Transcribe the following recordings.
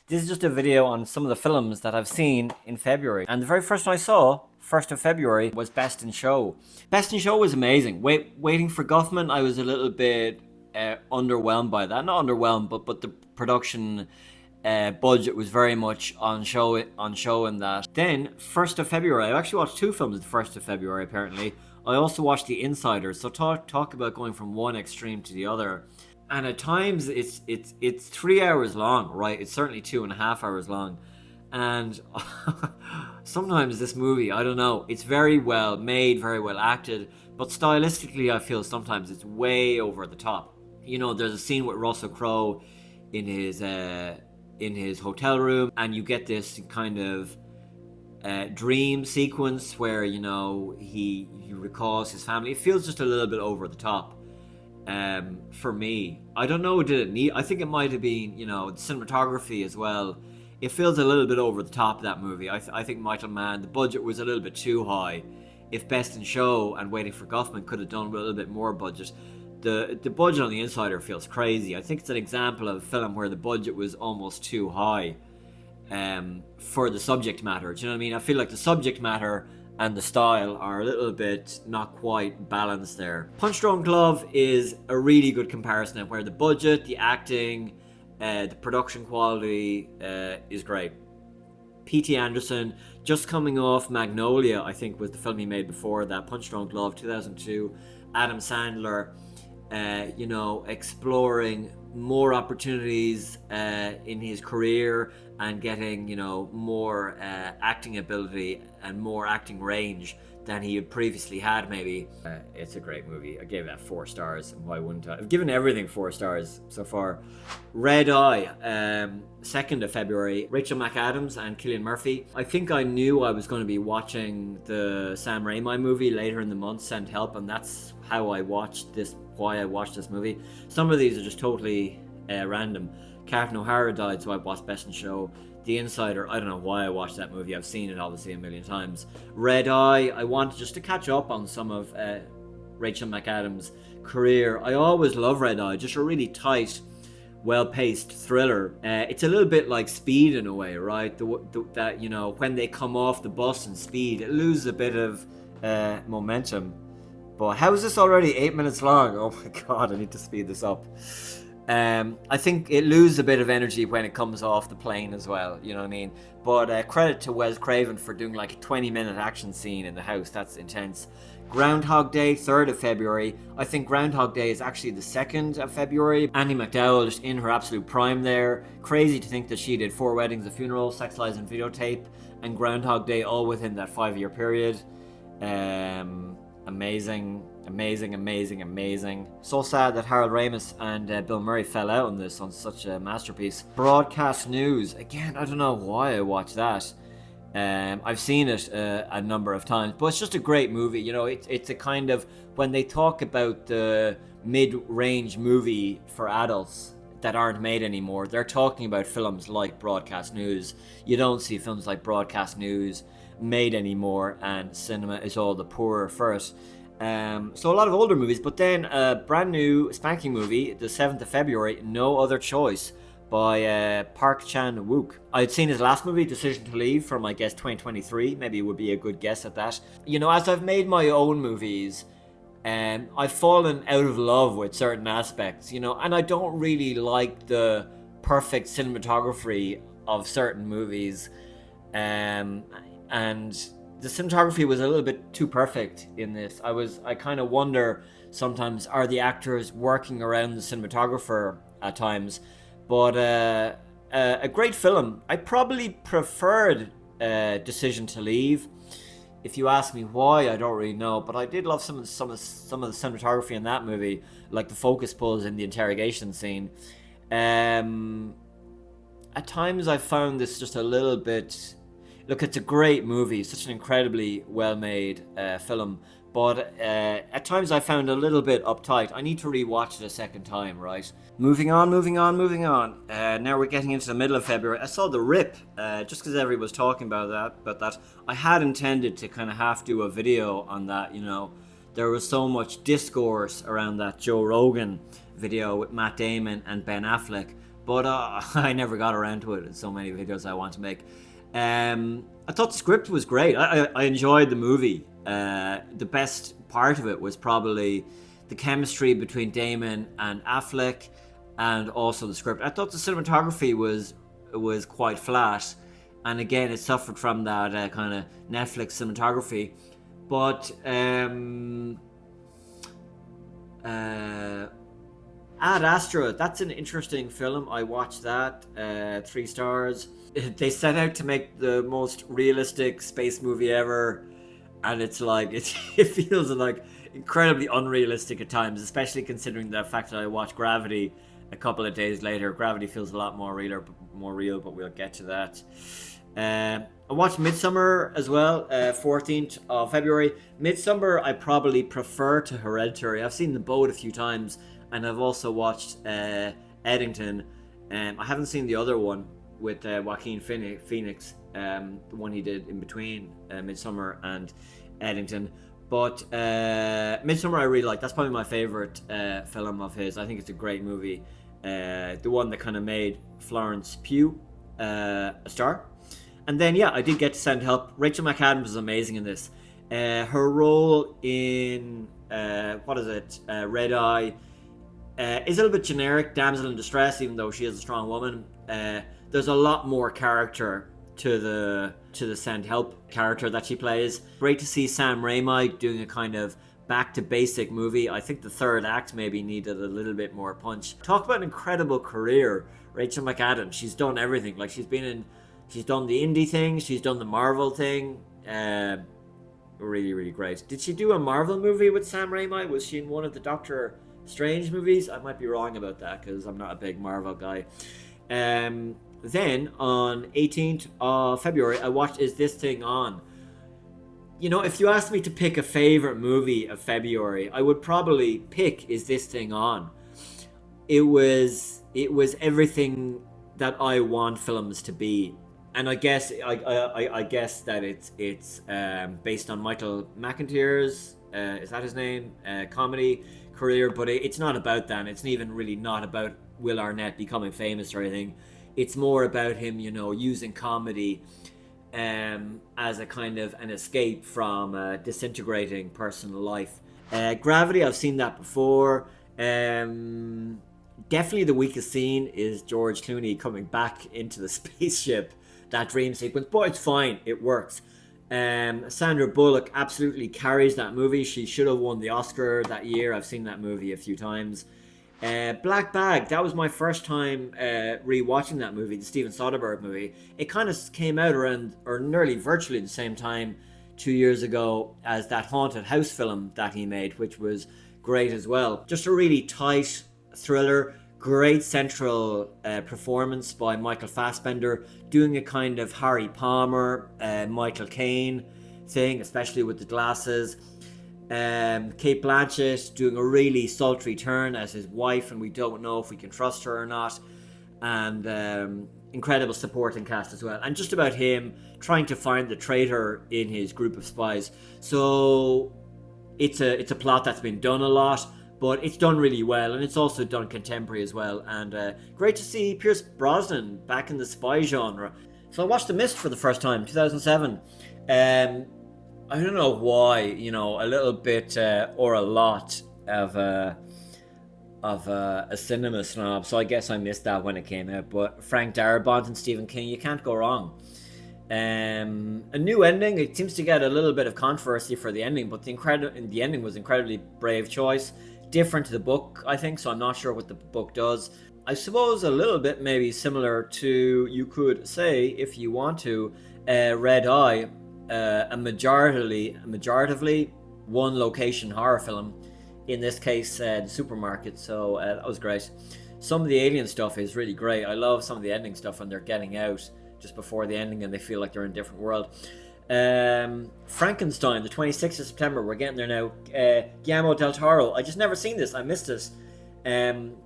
This is just a video on some of the films that I've seen in February. And the very first one I saw, 1st of February, was Best in Show. Best in Show was amazing. Waiting for Guffman, I was a little bit underwhelmed by that. Not underwhelmed, but the production budget was very much on show in that. Then 1st of February, I actually watched two films the 1st of February apparently. I also watched The Insider. So talk about going from one extreme to the other. And at times it's 3 hours long, right? It's certainly 2.5 hours long. And sometimes this movie, I don't know, it's very well made, very well acted, but stylistically I feel sometimes it's way over the top. You know, there's a scene with Russell Crowe in his hotel room, and you get this kind of dream sequence where, you know, he recalls his family. It feels just a little bit over the top. For me, I don't know, did it need, I think it might have been, you know, the cinematography as well. It feels a little bit over the top, that movie. I think Michael Mann, the budget was a little bit too high. If Best in Show and Waiting for Guffman could have done with a little bit more budget, the budget on The Insider feels crazy. I think it's an example of a film where the budget was almost too high for the subject matter. Do you know what I mean? I feel like the subject matter and the style are a little bit not quite balanced there. Punch Drunk Love is a really good comparison where the budget, the acting, the production quality is great. P.T. Anderson, just coming off Magnolia, I think was the film he made before that. Punch Drunk Love, 2002. Adam Sandler, you know, exploring more opportunities in his career and getting, you know, more acting ability and more acting range than he had previously had, maybe. It's a great movie. I gave that 4 stars. Why wouldn't I? I've given everything 4 stars so far. Red Eye, 2nd of February. Rachel McAdams and Cillian Murphy. I think I knew I was going to be watching the Sam Raimi movie later in the month, Send Help, and that's how I watched this, why I watched this movie. Some of these are just totally random. Catherine O'Hara died, so I watched Best in Show. The Insider, I don't know why I watched that movie. I've seen it obviously a million times. Red Eye, I wanted just to catch up on some of Rachel McAdams' career. I always love Red Eye, just a really tight, well-paced thriller. It's a little bit like Speed in a way, right? That, you know, when they come off the bus in Speed, it loses a bit of momentum. But how is this already 8 minutes long? Oh my god, I need to speed this up. I think it loses a bit of energy when it comes off the plane as well, you know what I mean? But credit to Wes Craven for doing like a 20-minute action scene in the house. That's intense. Groundhog Day, 3rd of February. I think Groundhog Day is actually the 2nd of February. Andie MacDowell just in her absolute prime there. Crazy to think that she did 4 Weddings, a Funeral, Sex, Lies and Videotape, and Groundhog Day all within that 5-year period. Amazing. So sad that Harold Ramis and Bill Murray fell out on this, on such a masterpiece. Broadcast News, again, I don't know why I watched that. I've seen it a number of times, but it's just a great movie. You know, it's a kind of, when they talk about the mid-range movie for adults that aren't made anymore, they're talking about films like Broadcast News. You don't see films like Broadcast News made anymore, and cinema is all the poorer for it. So a lot of older movies, but then a brand new spanking movie, the 7th of February, No Other Choice, by Park Chan-wook. I'd seen his last movie, Decision to Leave, from I guess 2023. Maybe it would be a good guess at that. You know, as I've made my own movies, I've fallen out of love with certain aspects, you know, and I don't really like the perfect cinematography of certain movies. And the cinematography was a little bit too perfect in this. I kind of wonder sometimes, are the actors working around the cinematographer at times? But a great film. I probably preferred Decision to Leave. If you ask me why, I don't really know. But I did love some of the cinematography in that movie, like the focus pulls in the interrogation scene. At times I found this just a little bit... Look, it's a great movie, such an incredibly well-made film, but at times I found a little bit uptight. I need to rewatch it a second time, right? Moving on. Now we're getting into the middle of February. I saw The Rip, just because everybody was talking about that. I had intended to kind of half do a video on that, you know. There was so much discourse around that Joe Rogan video with Matt Damon and Ben Affleck, but I never got around to it. There's so many videos I want to make. I thought the script was great. I enjoyed the movie. The best part of it was probably the chemistry between Damon and Affleck, and also the script. I thought the cinematography was quite flat, and again, it suffered from that kind of Netflix cinematography. But Ad Astra, that's an interesting film. I watched that, 3 stars. They set out to make the most realistic space movie ever, and it's like it feels like incredibly unrealistic at times, especially considering the fact that I watched Gravity a couple of days later. Gravity feels a lot more real, but we'll get to that. I watched Midsummer as well, 14th of February. Midsummer I probably prefer to Hereditary. I've seen them both a few times, and I've also watched Eddington. I haven't seen the other one with Joaquin Phoenix, the one he did in between Midsummer and Eddington. But Midsummer I really like. That's probably my favourite film of his. I think it's a great movie. The one that kind of made Florence Pugh a star. And then, yeah, I did get to send help. Rachel McAdams was amazing in this. Her role in, Red Eye, is a little bit generic, damsel in distress, even though she is a strong woman. There's a lot more character to the send help character that she plays. Great to see Sam Raimi doing a kind of back to basic movie. I think the third act maybe needed a little bit more punch. Talk about an incredible career, Rachel McAdams. She's done everything. Like she's done the indie thing, she's done the Marvel thing. Really, really great. Did she do a Marvel movie with Sam Raimi? Was she in one of the Doctor Strange movies? I might be wrong about that because I'm not a big Marvel guy. Then on 18th of February, I watched Is This Thing On? You know, if you asked me to pick a favorite movie of February, I would probably pick Is This Thing On? It was everything that I want films to be. And I guess I guess that it's based on Michael McIntyre's, is that his name, comedy career, but it's not about that. It's even really not about Will Arnett becoming famous or anything. It's more about him, you know, using comedy as a kind of an escape from disintegrating personal life. Gravity, I've seen that before. Definitely the weakest scene is George Clooney coming back into the spaceship, that dream sequence, but it's fine, it works. Sandra Bullock absolutely carries that movie. She should have won the Oscar that year. I've seen that movie a few times. Black Bag, that was my first time re-watching that movie, the Steven Soderbergh movie. It kind of came out around, or nearly virtually the same time 2 years ago as that Haunted House film that he made, which was great as well. Just a really tight thriller, great central performance by Michael Fassbender, doing a kind of Harry Palmer, Michael Caine thing, especially with the glasses. Cate Blanchett doing a really sultry turn as his wife, and we don't know if we can trust her or not. And incredible supporting cast as well. And just about him trying to find the traitor in his group of spies. So it's a plot that's been done a lot, but it's done really well, and it's also done contemporary as well. And great to see Pierce Brosnan back in the spy genre. So I watched The Mist for the first time, 2007. I don't know why, you know, a little bit or a lot of a cinema snob, so I guess I missed that when it came out. But Frank Darabont and Stephen King, you can't go wrong. A new ending. It seems to get a little bit of controversy for the ending, but the ending was incredibly brave choice. Different to the book, I think, so I'm not sure what the book does. I suppose a little bit maybe similar to, you could say, if you want to, Red Eye. A majoritively one location horror film, in this case the supermarket, so that was great. Some of the alien stuff is really great. I love some of the ending stuff when they're getting out just before the ending and they feel like they're in a different world. Frankenstein, the 26th of September, we're getting there now. Guillermo del Toro, I just never seen this, I missed it.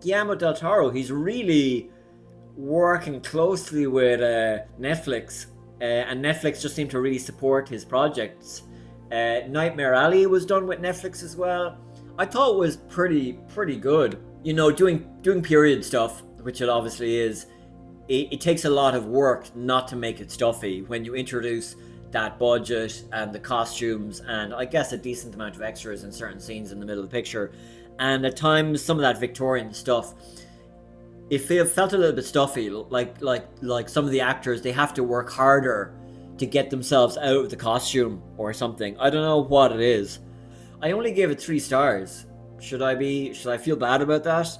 Guillermo del Toro, he's really working closely with Netflix. And Netflix just seemed to really support his projects. Nightmare Alley was done with Netflix as well. I thought it was pretty good. You know, doing period stuff. which it obviously is, it takes a lot of work not to make it stuffy when you introduce that budget and the costumes and I guess a decent amount of extras in certain scenes in the middle of the picture. And at times some of that Victorian stuff, it felt a little bit stuffy, like some of the actors, they have to work harder to get themselves out of the costume or something. I don't know what it is. I only gave it 3 stars. Should I feel bad about that?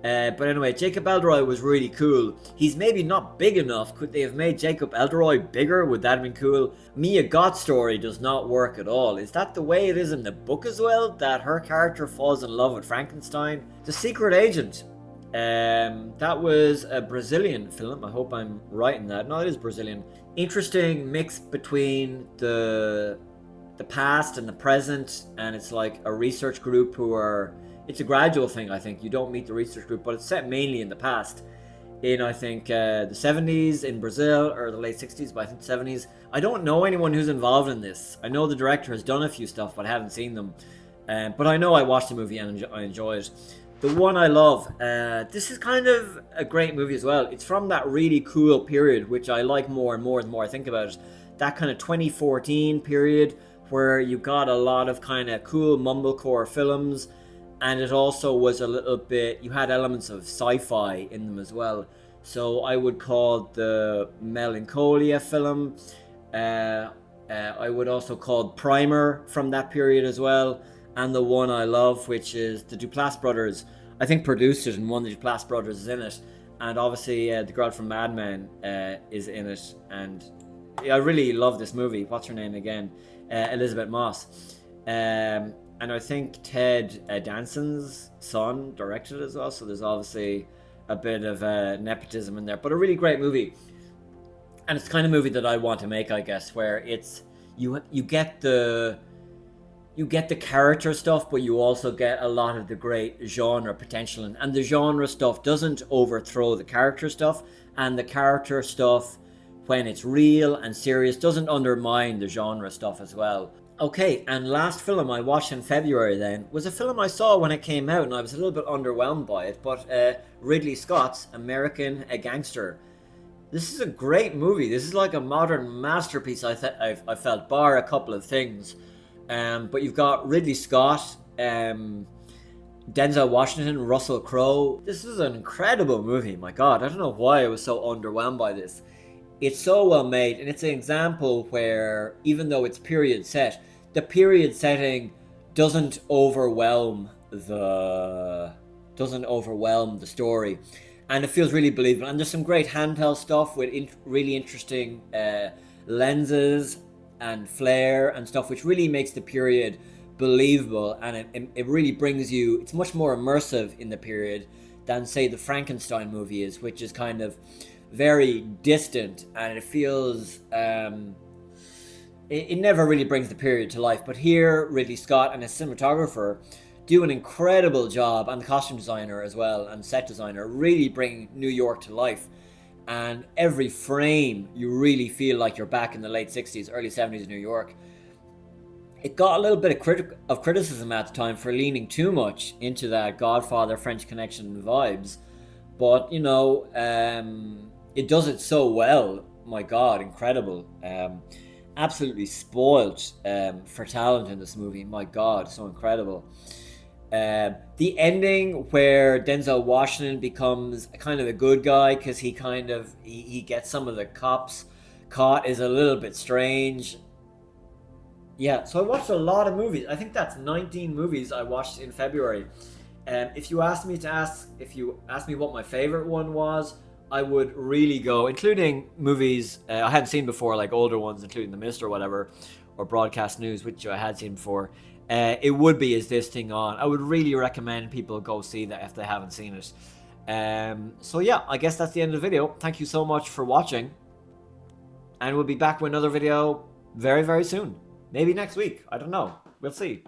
But anyway, Jacob Elderoy was really cool. He's maybe not big enough. Could they have made Jacob Elderoy bigger? Would that have been cool? Mia Goth's story does not work at all. Is that the way it is in the book as well? That her character falls in love with Frankenstein? The Secret Agent. That was a Brazilian film. I hope I'm right in that. No, it is Brazilian. Interesting mix between the past and the present, and it's like a research group who are... It's a gradual thing, I think. You don't meet the research group, but it's set mainly in the past. In, I think, the 70s in Brazil, or the late 60s, but I think 70s. I don't know anyone who's involved in this. I know the director has done a few stuff, but I haven't seen them. But I know I watched the movie and I enjoyed it. The one I love, this is kind of a great movie as well. It's from that really cool period, which I like more and more the more I think about it. That kind of 2014 period where you got a lot of kind of cool mumblecore films. And it also was a little bit, you had elements of sci-fi in them as well. So I would call the Melancholia film. I would also call Primer from that period as well. And the one I love, which is the Duplass brothers. I think produced it, and one of the Duplass brothers is in it. And obviously the girl from Mad Men is in it. And I really love this movie. What's her name again? Elizabeth Moss. And I think Ted Danson's son directed it as well, so there's obviously a bit of nepotism in there. But a really great movie, and it's the kind of movie that I want to make, I guess, where it's you get the character stuff, but you also get a lot of the great genre potential, and the genre stuff doesn't overthrow the character stuff, and the character stuff, when it's real and serious, doesn't undermine the genre stuff as well. Okay, and last film I watched in February then was a film I saw when it came out, and I was a little bit underwhelmed by it, but Ridley Scott's American Gangster. This is a great movie. This is like a modern masterpiece, I felt, bar a couple of things. But you've got Ridley Scott, Denzel Washington, Russell Crowe. This is an incredible movie, my God. I don't know why I was so underwhelmed by this. It's so well made, and it's an example where, even though it's period set, the period setting doesn't overwhelm the story, and it feels really believable. And there's some great handheld stuff with really interesting lenses and flair and stuff, which really makes the period believable, and it really brings you... It's much more immersive in the period than, say, the Frankenstein movie is, which is kind of very distant, and it feels it never really brings the period to life. But here Ridley Scott and his cinematographer do an incredible job, and the costume designer as well, and set designer, really bring New York to life. And every frame you really feel like you're back in the late 60s, early 70s New York. It got a little bit of criticism at the time for leaning too much into that Godfather, French Connection vibes, but you know, it does it so well. My God, incredible. Absolutely spoiled for talent in this movie. My God, so incredible. The ending where Denzel Washington becomes kind of a good guy because he gets some of the cops caught is a little bit strange. Yeah, so I watched a lot of movies. I think that's 19 movies I watched in February. If you ask me what my favorite one was, I would really go, including movies I hadn't seen before, like older ones, including The Mist or whatever, or Broadcast News, which I had seen before. It would be Is This Thing On? I would really recommend people go see that if they haven't seen it. So yeah, I guess that's the end of the video. Thank you so much for watching, and we'll be back with another video very, very soon. Maybe next week. I don't know. We'll see.